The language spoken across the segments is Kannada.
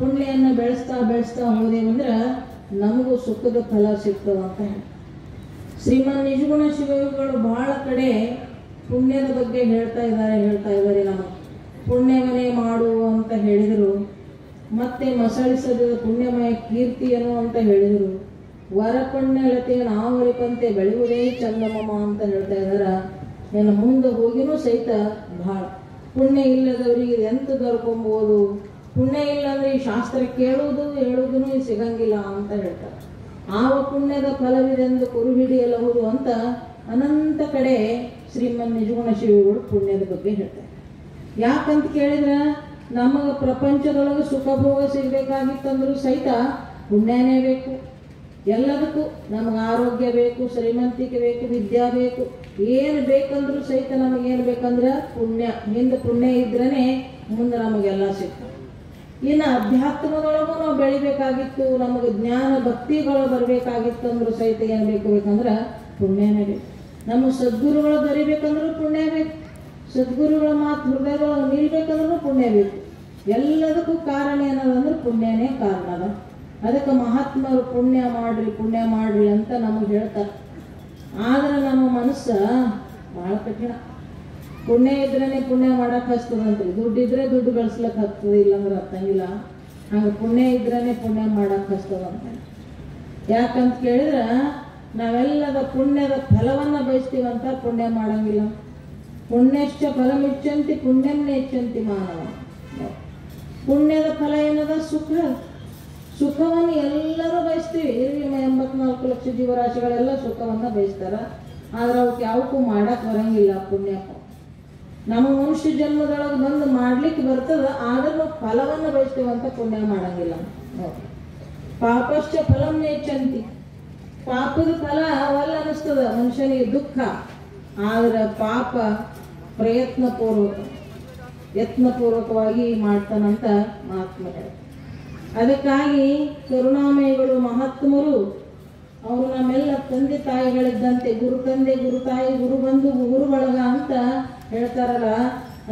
ಪುಣ್ಯವನ್ನು ಬೆಳೆಸ್ತಾ ಬೆಳೆಸ್ತಾ ಹೋದೇವಂದ್ರೆ ನಮಗೂ ಸುಖದ ಫಲ ಸಿಗ್ತದಂತ ಹೇಳಿ ಶ್ರೀಮನ್ ನಿಜಗುಣ ಶಿವಯೋಗಿಗಳು ಬಹಳ ಕಡೆ ಪುಣ್ಯದ ಬಗ್ಗೆ ಹೇಳ್ತಾ ಇದ್ದಾರೆ ನಮಗೆ. ಪುಣ್ಯವನ್ನೇ ಮಾಡು ಅಂತ ಹೇಳಿದರು, ಮತ್ತೆ ಮಸಳಿಸದ ಪುಣ್ಯಮಯ ಕೀರ್ತಿಯನ್ನು ಅಂತ ಹೇಳಿದರು. ವರ ಪುಣ್ಯಲತೆಯನ್ನು ಆವರಿಪಂತೆ ಬೆಳೆಯುವುದೇ ಚಂದಮಮ ಅಂತ ಹೇಳ್ತಾ ಇದ್ದಾರೆ. ನಾನು ಮುಂದೆ ಹೋಗಿನೂ ಸಹಿತ ಬಹಳ ಪುಣ್ಯ ಇಲ್ಲದವರಿಗೆ ಎಂತ ದೊರಕೊಂಬೋದು, ಪುಣ್ಯ ಇಲ್ಲಂದ್ರೆ ಈ ಶಾಸ್ತ್ರ ಕೇಳುವುದು ಹೇಳುವುದೂ ಸಿಗಂಗಿಲ್ಲ ಅಂತ ಹೇಳ್ತಾರೆ. ಆವ ಪುಣ್ಯದ ಫಲವಿದೆಂದು ಕುರು ಹಿಡಿಯಲಹುದು ಅಂತ ಅನಂತ ಕಡೆ ಶ್ರೀಮನ್ ನಿಜಗುಣ ಶಿವಗಳು ಪುಣ್ಯದ ಬಗ್ಗೆ ಹೇಳ್ತಾರೆ. ಯಾಕಂತ ಕೇಳಿದ್ರೆ ನಮಗೆ ಪ್ರಪಂಚದೊಳಗೆ ಸುಖ ಭೋಗ ಸಿಗಬೇಕಾಗಿತ್ತಂದ್ರೂ ಸಹಿತ ಪುಣ್ಯನೇ ಬೇಕು. ಎಲ್ಲದಕ್ಕೂ ನಮಗೆ ಆರೋಗ್ಯ ಬೇಕು, ಶ್ರೀಮಂತಿಕೆ ಬೇಕು, ವಿದ್ಯಾ ಬೇಕು, ಏನು ಬೇಕಂದ್ರೂ ಸಹಿತ ನಮಗೇನು ಬೇಕಂದ್ರೆ ಪುಣ್ಯ. ಹಿಂದೆ ಪುಣ್ಯ ಇದ್ರೇ ಮುಂದೆ ನಮಗೆಲ್ಲ ಸಿಗ್ತದೆ. ಇನ್ನು ಅಧ್ಯಾತ್ಮದೊಳಗೂ ನಾವು ಬೆಳಿಬೇಕಾಗಿತ್ತು, ನಮಗೆ ಜ್ಞಾನ ಭಕ್ತಿಗಳು ಬರಬೇಕಾಗಿತ್ತು ಅಂದ್ರೂ ಸಹಿತ ಏನು ಬೇಕಂದ್ರೆ ಪುಣ್ಯನೇ ಬೇಕು. ನಮ್ಮ ಸದ್ಗುರುಗಳು ಬರಿಬೇಕಂದ್ರೂ ಪುಣ್ಯ ಬೇಕು, ಸದ್ಗುರುಗಳ ಮಾತು ಹೃದಯಗಳು ನಿಲ್ಬೇಕಂದ್ರೂ ಪುಣ್ಯ ಬೇಕು. ಎಲ್ಲದಕ್ಕೂ ಕಾರಣ ಏನದಂದ್ರೆ ಪುಣ್ಯನೇ ಕಾರಣ ಅದ. ಅದಕ್ಕೆ ಮಹಾತ್ಮರು ಪುಣ್ಯ ಮಾಡ್ರಿ ಅಂತ ನಮಗೆ ಹೇಳ್ತಾರೆ. ಆದ್ರೆ ನಮ್ಮ ಮನಸ್ಸು ಭಾಳ ಕಠಿಣ. ಪುಣ್ಯ ಇದ್ರೇ ಪುಣ್ಯ ಮಾಡಕ್ಕೆ ಹಚ್ತದಂತ್ರಿ, ದುಡ್ಡಿದ್ರೆ ದುಡ್ಡು ಗಳಿಸ್ಲಕ್ಕೆ ಹತ್ತದ, ಇಲ್ಲಾಂದ್ರೆ ಹತ್ತಂಗಿಲ್ಲ. ಹಂಗೆ ಪುಣ್ಯ ಇದ್ರೇ ಪುಣ್ಯ ಮಾಡಕ್ಕೆ ಹಚ್ತದಂತ. ಯಾಕಂತ ಕೇಳಿದ್ರೆ ನಾವೆಲ್ಲದ ಪುಣ್ಯದ ಫಲವನ್ನು ಬಯಸ್ತೀವಂತ ಪುಣ್ಯ ಮಾಡಂಗಿಲ್ಲ. ಪುಣ್ಯಶ್ಚ ಫಲಮಿಚ್ಚಂತಿ ಪುಣ್ಯನ್ನೇ ಹೆಚ್ಚಂತಿ ಮಾನವ. ಪುಣ್ಯದ ಫಲ ಏನದ? ಸುಖವನ್ನು ಎಲ್ಲರೂ ಬಯಸ್ತೀವಿ. 84 ಲಕ್ಷ ಜೀವರಾಶಿಗಳೆಲ್ಲ ಸುಖವನ್ನು ಬಯಸ್ತಾರ. ಆದ್ರೆ ಅವಕ್ಕೆ ಯಾವಕ್ಕೂ ಮಾಡಕ್ಕೆ ಬರಂಗಿಲ್ಲ ಪುಣ್ಯ. ನಮ್ಮ ಮನುಷ್ಯ ಜನ್ಮದೊಳಗೆ ಬಂದು ಮಾಡ್ಲಿಕ್ಕೆ ಬರ್ತದ, ಆದ್ರೂ ಫಲವನ್ನು ಬಯಸ್ತೀವಂತ ಪುಣ್ಯ ಮಾಡಂಗಿಲ್ಲ. ಪಾಪಶ್ಚ ಫಲಂ ನೇಚ್ಚಂತಿ. ಪಾಪದ ಫಲ ಅವಲ್ಲ ಅನಿಸ್ತದ ಮನುಷ್ಯನಿಗೆ, ದುಃಖ. ಆದ್ರೆ ಪಾಪ ಯತ್ನಪೂರ್ವಕವಾಗಿ ಮಾಡ್ತಾನಂತ ಮಹಾತ್ಮ. ಅದಕ್ಕಾಗಿ ಕರುಣಾಮಯಿಗಳು ಮಹಾತ್ಮರು ಅವರು ನಮ್ಮೆಲ್ಲ ತಂದೆ ತಾಯಿಗಳಿದ್ದಂತೆ, ಗುರು ತಂದೆ, ಗುರು ತಾಯಿ, ಗುರು ಬಂಧು, ಗುರು ಬಳಗ ಅಂತ ಹೇಳ್ತಾರಲ್ಲ.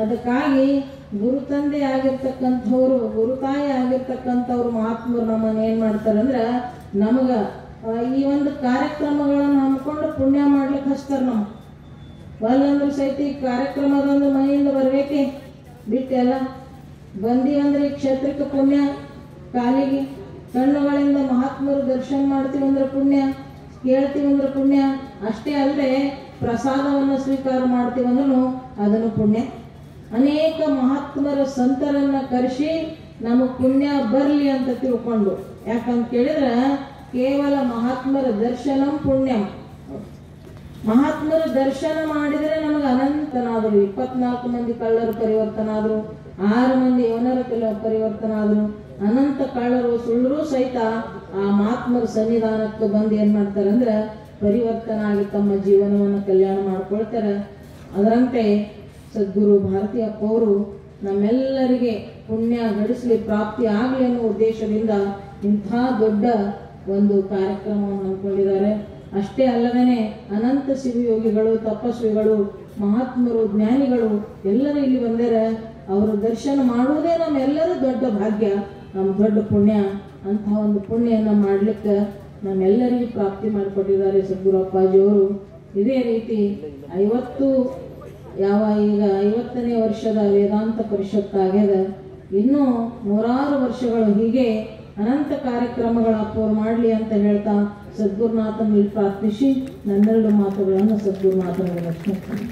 ಅದಕ್ಕಾಗಿ ಗುರು ತಂದೆ ಆಗಿರ್ತಕ್ಕಂಥವ್ರು, ಗುರು ತಾಯಿ ಆಗಿರ್ತಕ್ಕಂಥವ್ರು ಮಹಾತ್ಮರು ನಮ್ಮನ್ನು ಏನು ಮಾಡ್ತಾರಂದ್ರೆ ನಮಗೆ ಈ ಒಂದು ಕಾರ್ಯಕ್ರಮಗಳನ್ನು ಹಮ್ಮಿಕೊಂಡು ಪುಣ್ಯ ಮಾಡ್ಲಿಕ್ಕೆ ಹಚ್ತಾರೆ. ನಾವು ಅಲ್ಲಂದ್ರೆ ಸಹಿತ ಈ ಕಾರ್ಯಕ್ರಮದೊಂದು ಮನೆಯಿಂದ ಬರಬೇಕೆ ಬಿಟ್ಟೆಲ್ಲ ಬಂದೀವಂದ್ರೆ ಈ ಕ್ಷೇತ್ರಕ್ಕೆ ಪುಣ್ಯ, ಕಾಲಿಗೆ ಕಣ್ಣುಗಳಿಂದ ಮಹಾತ್ಮರು ದರ್ಶನ ಮಾಡ್ತೀವಂದ್ರೆ ಪುಣ್ಯ, ಕೇಳ್ತೀವಂದ್ರೆ ಪುಣ್ಯ. ಅಷ್ಟೇ ಅಲ್ಲದೆ ಪ್ರಸಾದವನ್ನು ಸ್ವೀಕಾರ ಮಾಡ್ತೀವಂದ್ರೂ ಅದನ್ನು ಪುಣ್ಯ. ಅನೇಕ ಮಹಾತ್ಮರ ಸಂತರನ್ನು ಕರೆಸಿ ನಮಗೆ ಪುಣ್ಯ ಬರಲಿ ಅಂತ ತಿಳ್ಕೊಂಡು. ಯಾಕಂತ ಕೇಳಿದ್ರೆ ಕೇವಲ ಮಹಾತ್ಮರ ದರ್ಶನಂ ಪುಣ್ಯಂ. ಮಹಾತ್ಮರ ದರ್ಶನ ಮಾಡಿದರೆ ನಮಗೆ ಅನಂತನಾದರು. 24 ಮಂದಿ ಕಳ್ಳರು ಪರಿವರ್ತನ ಆದರು, 6 ಮಂದಿ ಯವನರ ಪರಿವರ್ತನ ಆದರು. ಅನಂತ ಕಳ್ಳರು ಸುಳ್ಳರು ಸಹಿತ ಆ ಮಹಾತ್ಮರ ಸನ್ನಿಧಾನಕ್ಕೆ ಬಂದು ಏನು ಮಾಡ್ತಾರೆ ಅಂದ್ರೆ ಪರಿವರ್ತನ ಆಗಿ ತಮ್ಮ ಜೀವನವನ್ನು ಕಲ್ಯಾಣ ಮಾಡ್ಕೊಳ್ತಾರೆ. ಅದರಂತೆ ಸದ್ಗುರು ಭಾರತಿ ಅಪ್ಪ ಅವರು ನಮ್ಮೆಲ್ಲರಿಗೆ ಪುಣ್ಯ ಗಳಿಸಲಿ, ಪ್ರಾಪ್ತಿ ಆಗಲಿ ಅನ್ನೋ ಉದ್ದೇಶದಿಂದ ಇಂಥ ದೊಡ್ಡ ಒಂದು ಕಾರ್ಯಕ್ರಮವನ್ನು ಹಮ್ಮಿಕೊಂಡಿದ್ದಾರೆ. ಅಷ್ಟೇ ಅಲ್ಲದೇ ಅನಂತ ಶಿವಯೋಗಿಗಳು, ತಪಸ್ವಿಗಳು, ಮಹಾತ್ಮರು, ಜ್ಞಾನಿಗಳು ಎಲ್ಲರೂ ಇಲ್ಲಿ ಬಂದರೆ ಅವರ ದರ್ಶನ ಮಾಡುವುದೇ ನಮ್ಮೆಲ್ಲರೂ ದೊಡ್ಡ ಭಾಗ್ಯ, ನಮ್ಮ ದೊಡ್ಡ ಪುಣ್ಯ. ಅಂತಹ ಒಂದು ಪುಣ್ಯವನ್ನು ಮಾಡಲಿಕ್ಕೆ ನಮ್ಮೆಲ್ಲರಿಗೂ ಪ್ರಾಪ್ತಿ ಮಾಡಿಕೊಟ್ಟಿದ್ದಾರೆ ಸದ್ಗುರು ಅಪ್ಪಾಜಿಯವರು. ಇದೇ ರೀತಿ ಈಗ 50ನೇ ವರ್ಷದ ವೇದಾಂತ ಪರಿಷತ್ತಾಗ್ಯದ. ಇನ್ನೂ 100 ವರ್ಷಗಳು ಹೀಗೆ ಅನಂತ ಕಾರ್ಯಕ್ರಮಗಳ ಅಪ್ಪವ್ರು ಮಾಡಲಿ ಅಂತ ಹೇಳ್ತಾ ಸದ್ಗುರುನಾಥನಲ್ಲಿ ಪ್ರಾರ್ಥಿಸಿ ನನ್ನೆರಡು ಮಾತುಗಳನ್ನು ಸದ್ಗುರುನಾಥನಿಗೆ ರಕ್ಷಿಸ್ತೀನಿ.